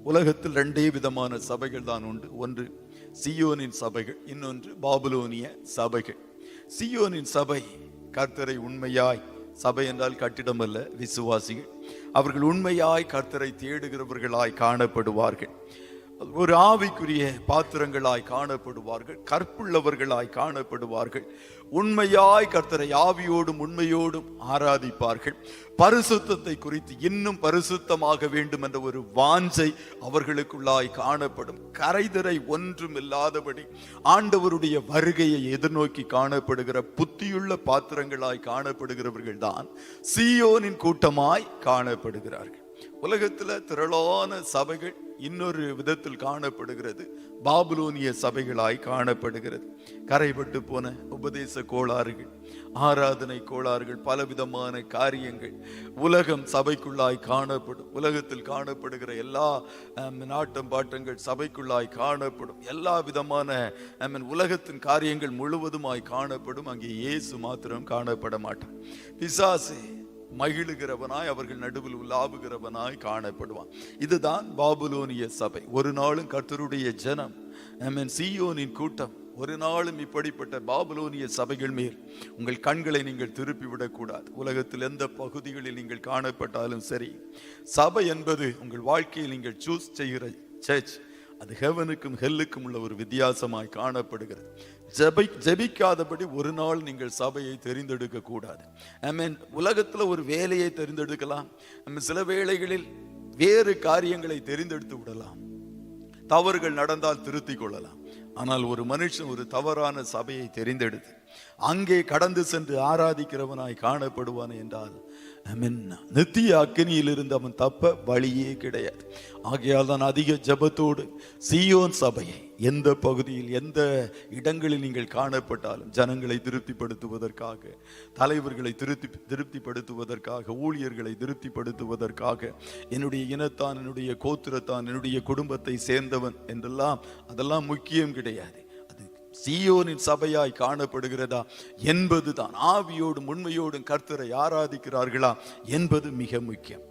உலகத்தில் ரெண்டே விதமான சபைகள் தான் உண்டு. ஒன்று சீயோனின் சபைகள், இன்னொன்று பாபிலோனிய சபைகள். சீயோனின் சபை கர்த்தரை உண்மையாய், சபை என்றால் கட்டிடம் அல்ல, விசுவாசிகள், அவர்கள் உண்மையாய் கர்த்தரை தேடுகிறவர்களாய் காணப்படுவார்கள். ஒரு ஆவிக்குரிய பாத்திரங்களாய் காணப்படுவார்கள், கற்புள்ளவர்களாய் காணப்படுவார்கள், உண்மையாய் கர்த்தரை ஆவியோடும் உண்மையோடும் ஆராதிப்பார்கள். பரிசுத்தத்தை குறித்து இன்னும் பரிசுத்தமாக வேண்டும் என்ற ஒரு வாஞ்சை அவர்களுக்குள்ளாய் காணப்படும். கரைதிரை ஒன்றும் இல்லாதபடி ஆண்டவருடைய வருகையை எதிர்நோக்கி காணப்படுகிற புத்தியுள்ள பாத்திரங்களாய் காணப்படுகிறவர்கள் தான் சீயோனின் கூட்டமாய் காணப்படுகிறார்கள். உலகத்துல திரளான சபைகள் இன்னொரு விதத்தில் காணப்படுகிறது, பாபிலோனிய சபைகளாய் காணப்படுகிறது. கரைபட்டு போன உபதேச கோளாறுகள், ஆராதனை கோளாறுகள், பலவிதமான காரியங்கள் உலகம் சபைக்குள்ளாய் காணப்படும். உலகத்தில் காணப்படுகிற எல்லா நாட்டம் பாட்டங்கள் சபைக்குள்ளாய் காணப்படும். எல்லா விதமான உலகத்தின் காரியங்கள் முழுவதுமாய் காணப்படும். அங்கே இயேசு மாத்திரம் காணப்பட மாட்டார். பிசாசு மகிழுகிறவனாய் அவர்கள் நடுவில் உலாவுகிறவனாய் காணப்படுவான். இதுதான் பாபிலோனிய சபை. ஒரு நாளும் கர்த்தருடைய ஜனம், சீயோனின் கூட்டம், ஒரு நாளும் இப்படிப்பட்ட பாபிலோனிய சபைகள் மேல் உங்கள் கண்களை நீங்கள் திருப்பி விடக்கூடாது. உலகத்தில் எந்த பகுதிகளில் நீங்கள் காணப்பட்டாலும் சரி, சபை என்பது உங்கள் வாழ்க்கையில் நீங்கள் சூஸ் செய்கிற சர்ச், அது ஹெவனுக்கும் ஹெல்லுக்கும் உள்ள ஒரு வித்தியாசமாய் காணப்படுகிறது. ஜெபிக்காதபடி ஒரு நாள் நீங்கள் சபையை தெரிந்தெடுக்க கூடாது. உலகத்துல ஒரு வேலையை தெரிந்தெடுக்கலாம், சில வேளைகளில் வேறு காரியங்களை தெரிந்தெடுத்து விடலாம், தவறுகள் நடந்தால் திருத்திக் கொள்ளலாம். ஆனால் ஒரு மனுஷன் ஒரு தவறான சபையை தெரிந்தெடுத்து அங்கே கடந்து சென்று ஆராதிக்கிறவனாய் காணப்படுவான் என்றால் நித்திய அக்கினியில் இருந்து அவன் தப்ப வழியே கிடையாது. ஆகையால் தான் அதிக ஜபத்தோடு சீயோன் சபையை எந்த பகுதியில் எந்த இடங்களில் நீங்கள் காணப்பட்டாலும் ஜனங்களை திருப்திப்படுத்துவதற்காக, தலைவர்களை திருப்திப்படுத்துவதற்காக, ஊழியர்களை திருப்திப்படுத்துவதற்காக, என்னுடைய இனத்தான், என்னுடைய கோத்திரத்தான், என்னுடைய குடும்பத்தை சேர்ந்தவன் என்றெல்லாம் அதெல்லாம் முக்கியம் கிடையாது. சீயோனின் சபையாய் காணப்படுகிறதா என்பதுதான், ஆவியோடும் உண்மையோடும் கர்த்தரை ஆராதிக்கிறார்களா என்பது மிக முக்கியம்.